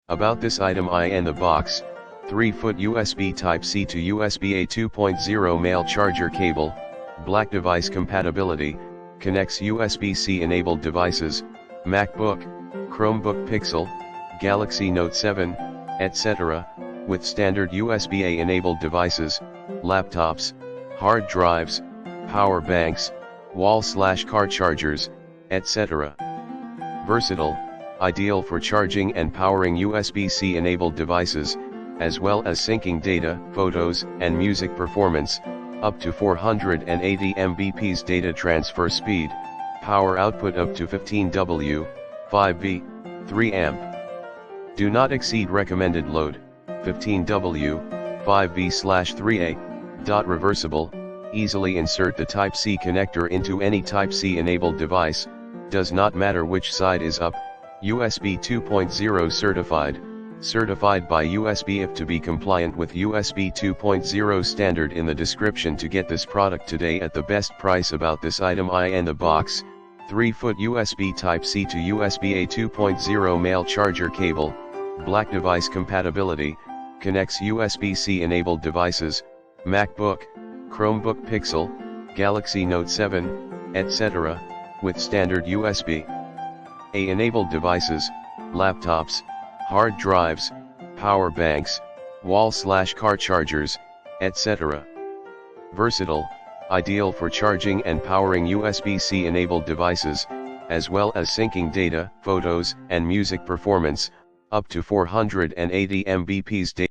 About this item in the box, 3-foot USB Type-C to USB-A 2.0 male charger cable, black device compatibility, connects USB-C enabled devices, MacBook, Chromebook Pixel, Galaxy Note 7, etc., with standard USB-A enabled devices, laptops, hard drives, power banks, wall/car chargers, etc. Versatile, ideal for charging and powering USB-C enabled devices, as well as syncing data, photos, and music performance, up to 480 Mbps data transfer speed, power output up to 15 W, 5V, 3 amp. Do not exceed recommended load, 15 W, 5V/3A. Reversible, easily insert the Type-C connector into any Type-C enabled device, does not matter which side is up, USB 2.0 certified by USB-IF to be compliant with USB 2.0 standard. In the description to get this product today at the best price. About this item in the box, 3-foot USB Type-C to USB-A 2.0 male charger cable, black device compatibility, connects USB-C enabled devices, MacBook, Chromebook Pixel, Galaxy Note 7, etc., with standard USB-A enabled devices, laptops, hard drives, power banks, wall/car chargers, etc. Versatile, ideal for charging and powering USB-C enabled devices, as well as syncing data, photos, and music performance, up to 480 Mbps data.